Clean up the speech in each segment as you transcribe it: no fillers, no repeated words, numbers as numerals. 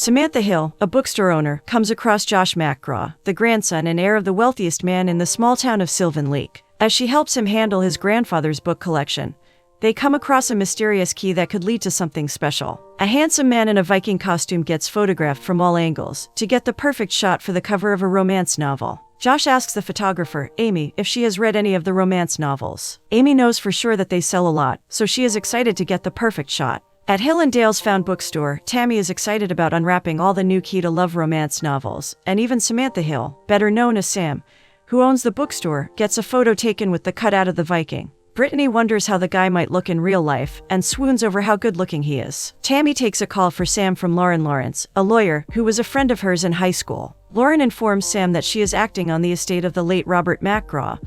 Samantha Hill, a bookstore owner, comes across Josh McGraw, the grandson and heir of the wealthiest man in the small town of Sylvan Lake. As she helps him handle his grandfather's book collection, they come across a mysterious key that could lead to something special. A handsome man in a Viking costume gets photographed from all angles to get the perfect shot for the cover of a romance novel. Josh asks the photographer, Amy, if she has read any of the romance novels. Amy knows for sure that they sell a lot, so she is excited to get the perfect shot. At Hill and Dale's Found Bookstore, Tammy is excited about unwrapping all the new Key to Love romance novels, and even Samantha Hill, better known as Sam, who owns the bookstore, gets a photo taken with the cutout of the Viking. Brittany wonders how the guy might look in real life, and swoons over how good-looking he is. Tammy takes a call for Sam from Lauren Lawrence, a lawyer who was a friend of hers in high school. Lauren informs Sam that she is acting on the estate of the late Robert McGraw,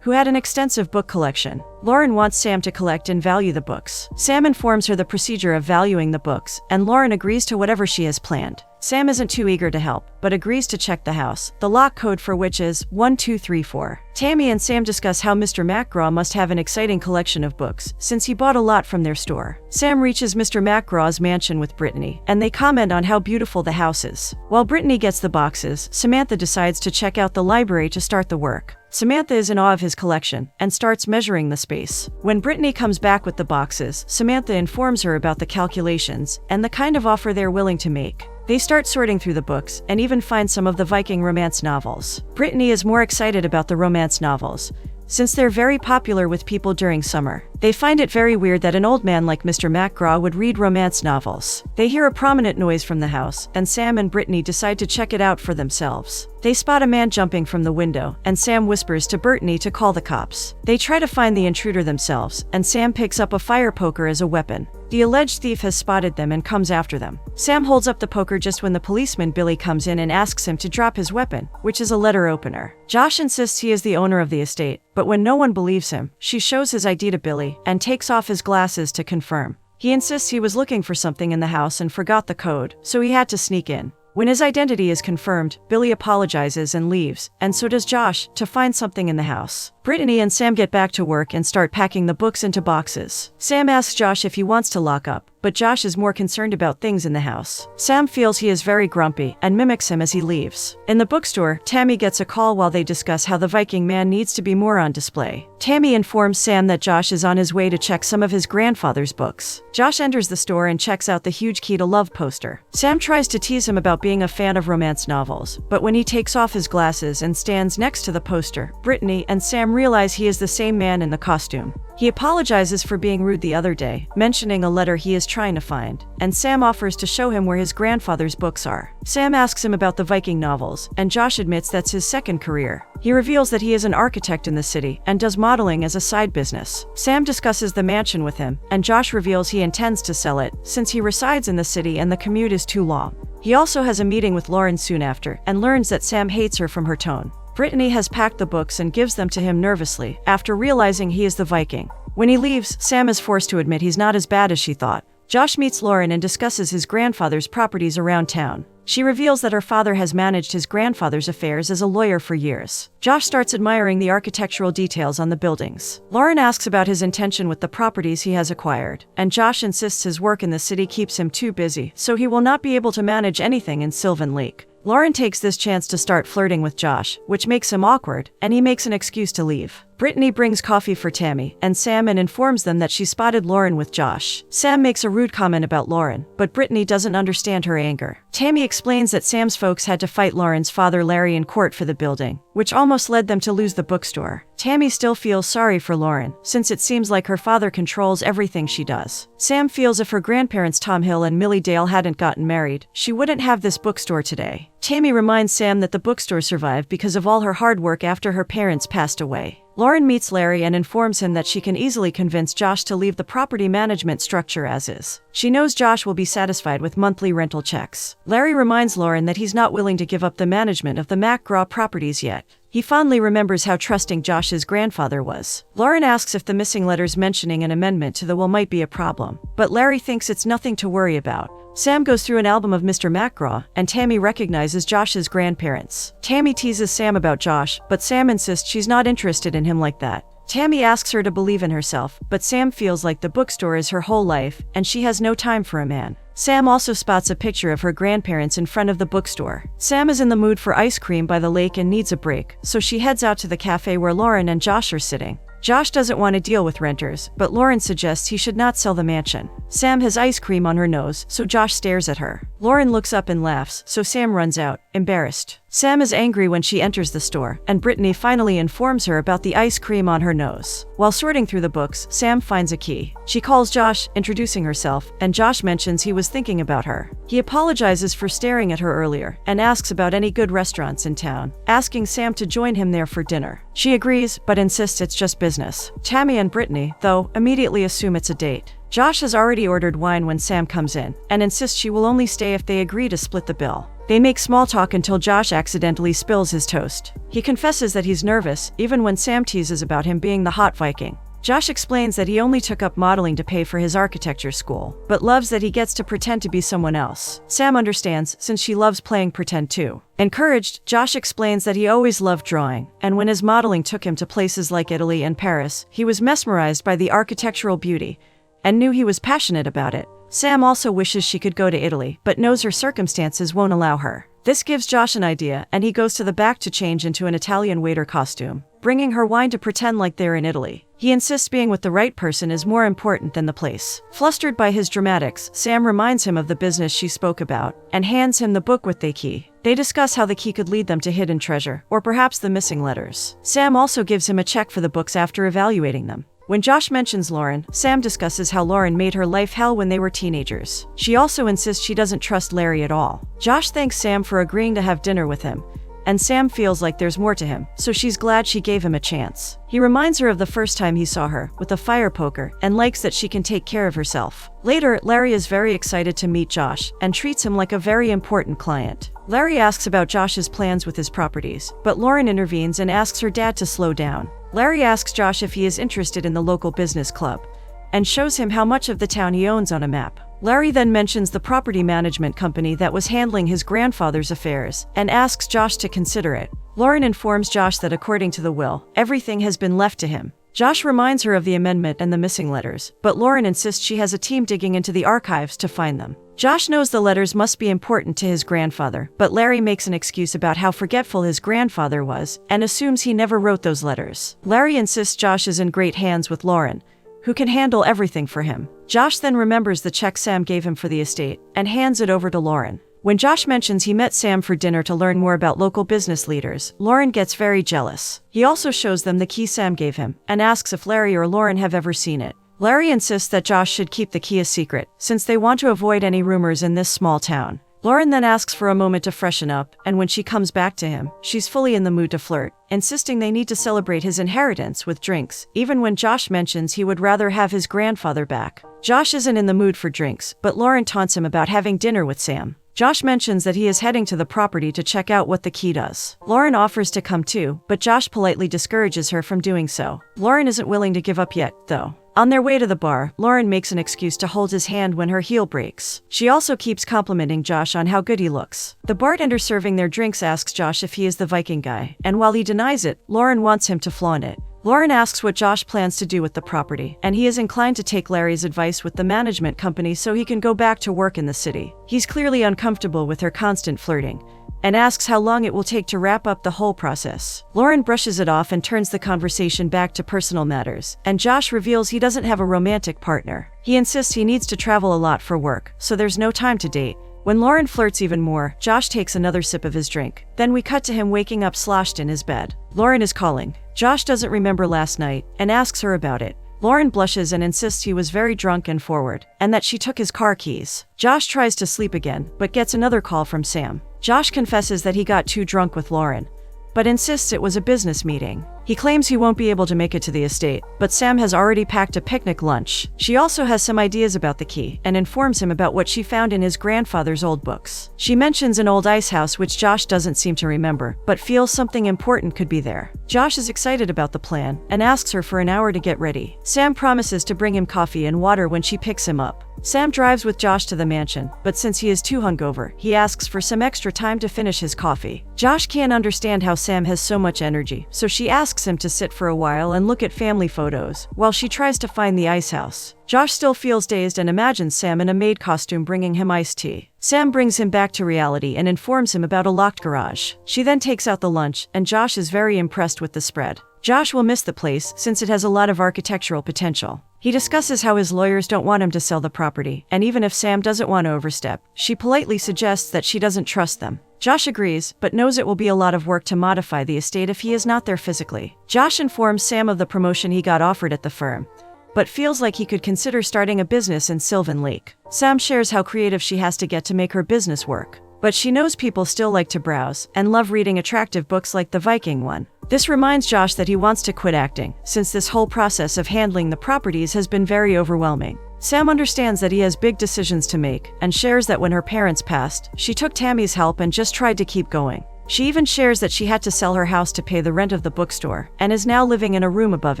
who had an extensive book collection. Lauren wants Sam to collect and value the books. Sam informs her the procedure of valuing the books, and Lauren agrees to whatever she has planned. Sam isn't too eager to help, but agrees to check the house, the lock code for which is 1234. Tammy and Sam discuss how Mr. McGraw must have an exciting collection of books, since he bought a lot from their store. Sam reaches Mr. McGraw's mansion with Brittany, and they comment on how beautiful the house is. While Brittany gets the boxes, Samantha decides to check out the library to start the work. Samantha is in awe of his collection, and starts measuring the space. When Brittany comes back with the boxes, Samantha informs her about the calculations, and the kind of offer they're willing to make. They start sorting through the books, and even find some of the Viking romance novels. Brittany is more excited about the romance novels, since they're very popular with people during summer. They find it very weird that an old man like Mr. McGraw would read romance novels. They hear a prominent noise from the house, and Sam and Brittany decide to check it out for themselves. They spot a man jumping from the window, and Sam whispers to Brittany to call the cops. They try to find the intruder themselves, and Sam picks up a fire poker as a weapon. The alleged thief has spotted them and comes after them. Sam holds up the poker just when the policeman Billy comes in and asks him to drop his weapon, which is a letter opener. Josh insists he is the owner of the estate, but when no one believes him, she shows his ID to Billy and takes off his glasses to confirm. He insists he was looking for something in the house and forgot the code, so he had to sneak in. When his identity is confirmed, Billy apologizes and leaves, and so does Josh, to find something in the house. Brittany and Sam get back to work and start packing the books into boxes. Sam asks Josh if he wants to lock up, but Josh is more concerned about things in the house. Sam feels he is very grumpy and mimics him as he leaves. In the bookstore, Tammy gets a call while they discuss how the Viking man needs to be more on display. Tammy informs Sam that Josh is on his way to check some of his grandfather's books. Josh enters the store and checks out the huge Key to Love poster. Sam tries to tease him about being a fan of romance novels, but when he takes off his glasses and stands next to the poster, Brittany and Sam realize he is the same man in the costume. He apologizes for being rude the other day, mentioning a letter he is trying to find, and Sam offers to show him where his grandfather's books are. Sam asks him about the Viking novels, and Josh admits that's his second career. He reveals that he is an architect in the city and does modeling as a side business. Sam discusses the mansion with him, and Josh reveals he intends to sell it, since he resides in the city and the commute is too long. He also has a meeting with Lauren soon after, and learns that Sam hates her from her tone. Brittany has packed the books and gives them to him nervously, after realizing he is the Viking. When he leaves, Sam is forced to admit he's not as bad as she thought. Josh meets Lauren and discusses his grandfather's properties around town. She reveals that her father has managed his grandfather's affairs as a lawyer for years. Josh starts admiring the architectural details on the buildings. Lauren asks about his intention with the properties he has acquired, and Josh insists his work in the city keeps him too busy, so he will not be able to manage anything in Sylvan Lake. Lauren takes this chance to start flirting with Josh, which makes him awkward, and he makes an excuse to leave. Brittany brings coffee for Tammy and Sam and informs them that she spotted Lauren with Josh. Sam makes a rude comment about Lauren, but Brittany doesn't understand her anger. Tammy explains that Sam's folks had to fight Lauren's father Larry in court for the building, which almost led them to lose the bookstore. Tammy still feels sorry for Lauren, since it seems like her father controls everything she does. Sam feels if her grandparents Tom Hill and Millie Dale hadn't gotten married, she wouldn't have this bookstore today. Tammy reminds Sam that the bookstore survived because of all her hard work after her parents passed away. Lauren meets Larry and informs him that she can easily convince Josh to leave the property management structure as is. She knows Josh will be satisfied with monthly rental checks. Larry reminds Lauren that he's not willing to give up the management of the McGraw properties yet. He fondly remembers how trusting Josh's grandfather was. Lauren asks if the missing letters mentioning an amendment to the will might be a problem, but Larry thinks it's nothing to worry about. Sam goes through an album of Mr. McGraw, and Tammy recognizes Josh's grandparents. Tammy teases Sam about Josh, but Sam insists she's not interested in him like that. Tammy asks her to believe in herself, but Sam feels like the bookstore is her whole life, and she has no time for a man. Sam also spots a picture of her grandparents in front of the bookstore. Sam is in the mood for ice cream by the lake and needs a break, so she heads out to the cafe where Lauren and Josh are sitting. Josh doesn't want to deal with renters, but Lauren suggests he should not sell the mansion. Sam has ice cream on her nose, so Josh stares at her. Lauren looks up and laughs, so Sam runs out, embarrassed. Sam is angry when she enters the store, and Brittany finally informs her about the ice cream on her nose. While sorting through the books, Sam finds a key. She calls Josh, introducing herself, and Josh mentions he was thinking about her. He apologizes for staring at her earlier, and asks about any good restaurants in town, asking Sam to join him there for dinner. She agrees, but insists it's just business. Tammy and Brittany, though, immediately assume it's a date. Josh has already ordered wine when Sam comes in, and insists she will only stay if they agree to split the bill. They make small talk until Josh accidentally spills his toast. He confesses that he's nervous, even when Sam teases about him being the hot Viking. Josh explains that he only took up modeling to pay for his architecture school, but loves that he gets to pretend to be someone else. Sam understands, since she loves playing pretend too. Encouraged, Josh explains that he always loved drawing, and when his modeling took him to places like Italy and Paris, he was mesmerized by the architectural beauty, and knew he was passionate about it. Sam also wishes she could go to Italy, but knows her circumstances won't allow her. This gives Josh an idea, and he goes to the back to change into an Italian waiter costume, bringing her wine to pretend like they're in Italy. He insists being with the right person is more important than the place. Flustered by his dramatics, Sam reminds him of the business she spoke about, and hands him the book with the key. They discuss how the key could lead them to hidden treasure, or perhaps the missing letters. Sam also gives him a check for the books after evaluating them. When Josh mentions Lauren, Sam discusses how Lauren made her life hell when they were teenagers. She also insists she doesn't trust Larry at all. Josh thanks Sam for agreeing to have dinner with him, and Sam feels like there's more to him, so she's glad she gave him a chance. He reminds her of the first time he saw her, with a fire poker, and likes that she can take care of herself. Later, Larry is very excited to meet Josh, and treats him like a very important client. Larry asks about Josh's plans with his properties, but Lauren intervenes and asks her dad to slow down. Larry asks Josh if he is interested in the local business club, and shows him how much of the town he owns on a map. Larry then mentions the property management company that was handling his grandfather's affairs, and asks Josh to consider it. Lauren informs Josh that according to the will, everything has been left to him. Josh reminds her of the amendment and the missing letters, but Lauren insists she has a team digging into the archives to find them. Josh knows the letters must be important to his grandfather, but Larry makes an excuse about how forgetful his grandfather was, and assumes he never wrote those letters. Larry insists Josh is in great hands with Lauren, who can handle everything for him. Josh then remembers the check Sam gave him for the estate, and hands it over to Lauren. When Josh mentions he met Sam for dinner to learn more about local business leaders, Lauren gets very jealous. He also shows them the key Sam gave him, and asks if Larry or Lauren have ever seen it. Larry insists that Josh should keep the key a secret, since they want to avoid any rumors in this small town. Lauren then asks for a moment to freshen up, and when she comes back to him, she's fully in the mood to flirt, insisting they need to celebrate his inheritance with drinks, even when Josh mentions he would rather have his grandfather back. Josh isn't in the mood for drinks, but Lauren taunts him about having dinner with Sam. Josh mentions that he is heading to the property to check out what the key does. Lauren offers to come too, but Josh politely discourages her from doing so. Lauren isn't willing to give up yet, though. On their way to the bar, Lauren makes an excuse to hold his hand when her heel breaks. She also keeps complimenting Josh on how good he looks. The bartender serving their drinks asks Josh if he is the Viking guy, and while he denies it, Lauren wants him to flaunt it. Lauren asks what Josh plans to do with the property, and he is inclined to take Larry's advice with the management company so he can go back to work in the city. He's clearly uncomfortable with her constant flirting, and asks how long it will take to wrap up the whole process. Lauren brushes it off and turns the conversation back to personal matters, and Josh reveals he doesn't have a romantic partner. He insists he needs to travel a lot for work, so there's no time to date. When Lauren flirts even more, Josh takes another sip of his drink. Then we cut to him waking up sloshed in his bed. Lauren is calling. Josh doesn't remember last night, and asks her about it. Lauren blushes and insists he was very drunk and forward, and that she took his car keys. Josh tries to sleep again, but gets another call from Sam. Josh confesses that he got too drunk with Lauren, but insists it was a business meeting. He claims he won't be able to make it to the estate, but Sam has already packed a picnic lunch. She also has some ideas about the key, and informs him about what she found in his grandfather's old books. She mentions an old ice house which Josh doesn't seem to remember, but feels something important could be there. Josh is excited about the plan, and asks her for an hour to get ready. Sam promises to bring him coffee and water when she picks him up. Sam drives with Josh to the mansion, but since he is too hungover, he asks for some extra time to finish his coffee. Josh can't understand how Sam has so much energy, so she asks him to sit for a while and look at family photos, while she tries to find the ice house. Josh still feels dazed and imagines Sam in a maid costume bringing him iced tea. Sam brings him back to reality and informs him about a locked garage. She then takes out the lunch, and Josh is very impressed with the spread. Josh will miss the place since it has a lot of architectural potential. He discusses how his lawyers don't want him to sell the property, and even if Sam doesn't want to overstep, she politely suggests that she doesn't trust them. Josh agrees, but knows it will be a lot of work to modify the estate if he is not there physically. Josh informs Sam of the promotion he got offered at the firm, but feels like he could consider starting a business in Sylvan Lake. Sam shares how creative she has to get to make her business work, but she knows people still like to browse and love reading attractive books like the Viking one. This reminds Josh that he wants to quit acting, since this whole process of handling the properties has been very overwhelming. Sam understands that he has big decisions to make, and shares that when her parents passed, she took Tammy's help and just tried to keep going. She even shares that she had to sell her house to pay the rent of the bookstore, and is now living in a room above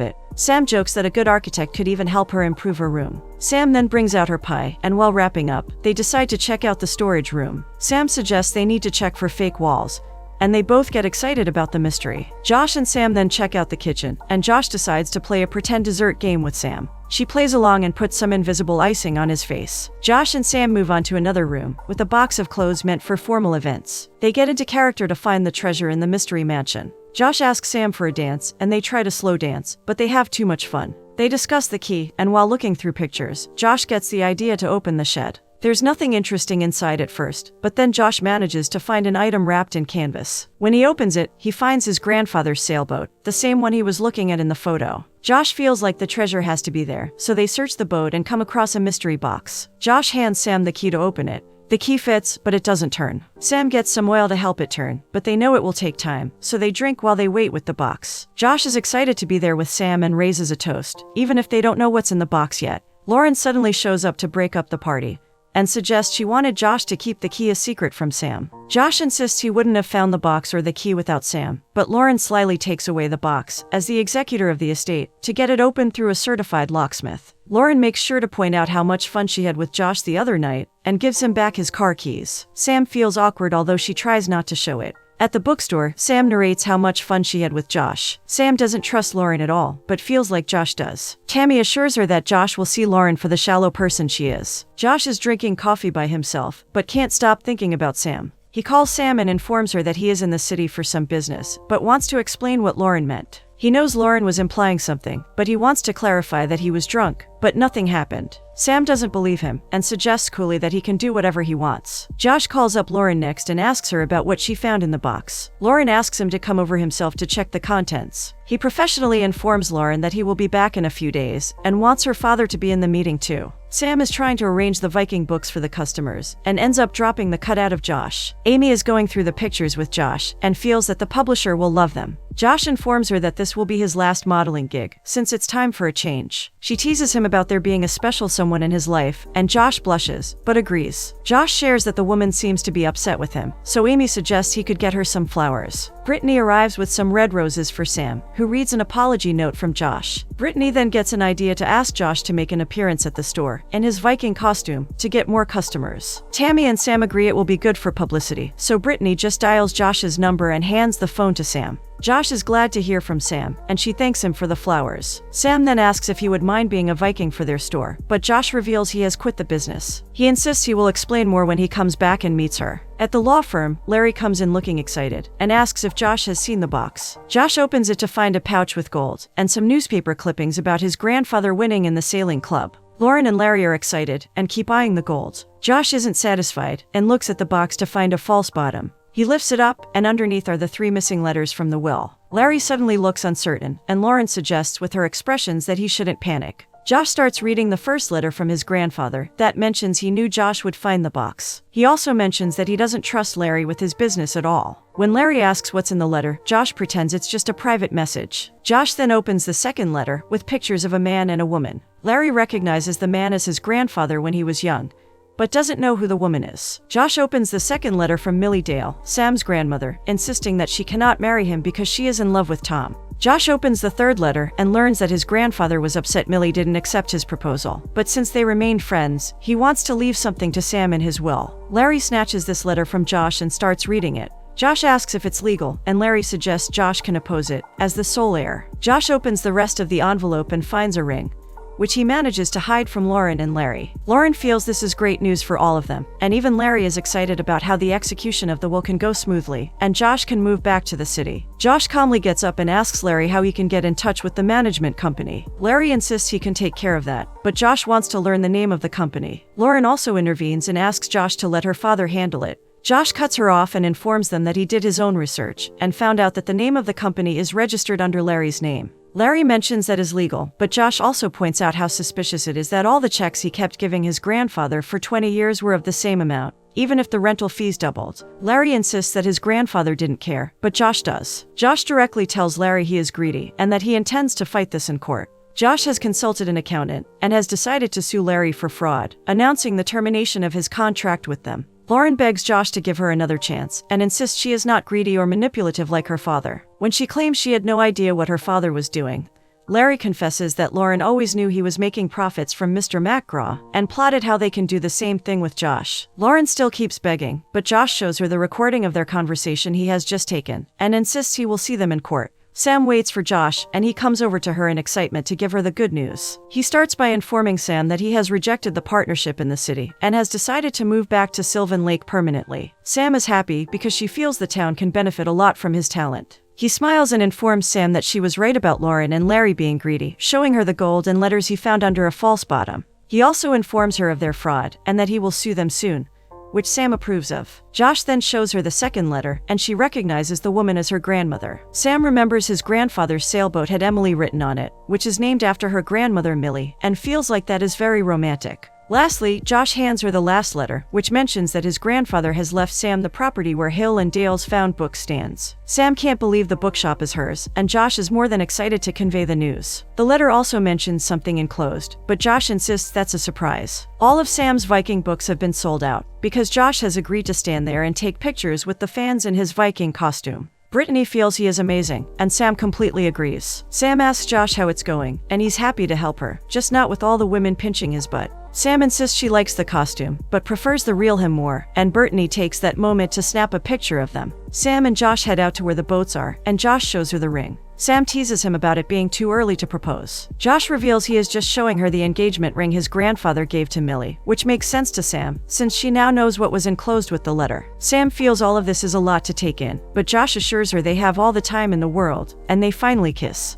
it. Sam jokes that a good architect could even help her improve her room. Sam then brings out her pie, and while wrapping up, they decide to check out the storage room. Sam suggests they need to check for fake walls, and they both get excited about the mystery. Josh and Sam then check out the kitchen, and Josh decides to play a pretend dessert game with Sam. She plays along and puts some invisible icing on his face. Josh and Sam move on to another room, with a box of clothes meant for formal events. They get into character to find the treasure in the mystery mansion. Josh asks Sam for a dance, and they try to slow dance, but they have too much fun. They discuss the key, and while looking through pictures, Josh gets the idea to open the shed. There's nothing interesting inside at first, but then Josh manages to find an item wrapped in canvas. When he opens it, he finds his grandfather's sailboat, the same one he was looking at in the photo. Josh feels like the treasure has to be there, so they search the boat and come across a mystery box. Josh hands Sam the key to open it. The key fits, but it doesn't turn. Sam gets some oil to help it turn, but they know it will take time, so they drink while they wait with the box. Josh is excited to be there with Sam and raises a toast, even if they don't know what's in the box yet. Lauren suddenly shows up to break up the party, and suggests she wanted Josh to keep the key a secret from Sam. Josh insists he wouldn't have found the box or the key without Sam, but Lauren slyly takes away the box, as the executor of the estate, to get it opened through a certified locksmith. Lauren makes sure to point out how much fun she had with Josh the other night, and gives him back his car keys. Sam feels awkward although she tries not to show it. At the bookstore, Sam narrates how much fun she had with Josh. Sam doesn't trust Lauren at all, but feels like Josh does. Tammy assures her that Josh will see Lauren for the shallow person she is. Josh is drinking coffee by himself, but can't stop thinking about Sam. He calls Sam and informs her that he is in the city for some business, but wants to explain what Lauren meant. He knows Lauren was implying something, but he wants to clarify that he was drunk, but nothing happened. Sam doesn't believe him, and suggests coolly that he can do whatever he wants. Josh calls up Lauren next and asks her about what she found in the box. Lauren asks him to come over himself to check the contents. He professionally informs Lauren that he will be back in a few days, and wants her father to be in the meeting too. Sam is trying to arrange the Viking books for the customers, and ends up dropping the cutout of Josh. Amy is going through the pictures with Josh, and feels that the publisher will love them. Josh informs her that this will be his last modeling gig, since it's time for a change. She teases him about there being a special someone in his life, and Josh blushes, but agrees. Josh shares that the woman seems to be upset with him, so Amy suggests he could get her some flowers. Brittany arrives with some red roses for Sam, who reads an apology note from Josh. Brittany then gets an idea to ask Josh to make an appearance at the store, in his Viking costume, to get more customers. Tammy and Sam agree it will be good for publicity, so Brittany just dials Josh's number and hands the phone to Sam. Josh is glad to hear from Sam, and she thanks him for the flowers. Sam then asks if he would mind being a Viking for their store, but Josh reveals he has quit the business. He insists he will explain more when he comes back and meets her. At the law firm, Larry comes in looking excited, and asks if Josh has seen the box. Josh opens it to find a pouch with gold, and some newspaper clippings about his grandfather winning in the sailing club. Lauren and Larry are excited, and keep eyeing the gold. Josh isn't satisfied, and looks at the box to find a false bottom. He lifts it up, and underneath are the 3 missing letters from the will. Larry suddenly looks uncertain, and Lauren suggests with her expressions that he shouldn't panic. Josh starts reading the first letter from his grandfather that mentions he knew Josh would find the box. He also mentions that he doesn't trust Larry with his business at all. When Larry asks what's in the letter, Josh pretends it's just a private message. Josh then opens the second letter with pictures of a man and a woman. Larry recognizes the man as his grandfather when he was young, but doesn't know who the woman is. Josh opens the second letter from Millie Dale, Sam's grandmother, insisting that she cannot marry him because she is in love with Tom. Josh opens the third letter and learns that his grandfather was upset Millie didn't accept his proposal. But since they remained friends, he wants to leave something to Sam in his will. Larry snatches this letter from Josh and starts reading it. Josh asks if it's legal, and Larry suggests Josh can oppose it, as the sole heir. Josh opens the rest of the envelope and finds a ring, which he manages to hide from Lauren and Larry. Lauren feels this is great news for all of them, and even Larry is excited about how the execution of the will can go smoothly, and Josh can move back to the city. Josh calmly gets up and asks Larry how he can get in touch with the management company. Larry insists he can take care of that, but Josh wants to learn the name of the company. Lauren also intervenes and asks Josh to let her father handle it. Josh cuts her off and informs them that he did his own research and found out that the name of the company is registered under Larry's name. Larry mentions that is legal, but Josh also points out how suspicious it is that all the checks he kept giving his grandfather for 20 years were of the same amount, even if the rental fees doubled. Larry insists that his grandfather didn't care, but Josh does. Josh directly tells Larry he is greedy and that he intends to fight this in court. Josh has consulted an accountant and has decided to sue Larry for fraud, announcing the termination of his contract with them. Lauren begs Josh to give her another chance and insists she is not greedy or manipulative like her father. When she claims she had no idea what her father was doing, Larry confesses that Lauren always knew he was making profits from Mr. McGraw and plotted how they can do the same thing with Josh. Lauren still keeps begging, but Josh shows her the recording of their conversation he has just taken and insists he will see them in court. Sam waits for Josh, and he comes over to her in excitement to give her the good news. He starts by informing Sam that he has rejected the partnership in the city and has decided to move back to Sylvan Lake permanently. Sam is happy because she feels the town can benefit a lot from his talent. He smiles and informs Sam that she was right about Lauren and Larry being greedy, showing her the gold and letters he found under a false bottom. He also informs her of their fraud and that he will sue them soon, which Sam approves of. Josh then shows her the second letter, and she recognizes the woman as her grandmother. Sam remembers his grandfather's sailboat had Emily written on it, which is named after her grandmother Millie, and feels like that is very romantic. Lastly, Josh hands her the last letter, which mentions that his grandfather has left Sam the property where Hill and Dale's found book stands. Sam can't believe the bookshop is hers, and Josh is more than excited to convey the news. The letter also mentions something enclosed, but Josh insists that's a surprise. All of Sam's Viking books have been sold out, because Josh has agreed to stand there and take pictures with the fans in his Viking costume. Brittany feels he is amazing, and Sam completely agrees. Sam asks Josh how it's going, and he's happy to help her, just not with all the women pinching his butt. Sam insists she likes the costume, but prefers the real him more, and Brittany takes that moment to snap a picture of them. Sam and Josh head out to where the boats are, and Josh shows her the ring. Sam teases him about it being too early to propose. Josh reveals he is just showing her the engagement ring his grandfather gave to Millie, which makes sense to Sam, since she now knows what was enclosed with the letter. Sam feels all of this is a lot to take in, but Josh assures her they have all the time in the world, and they finally kiss.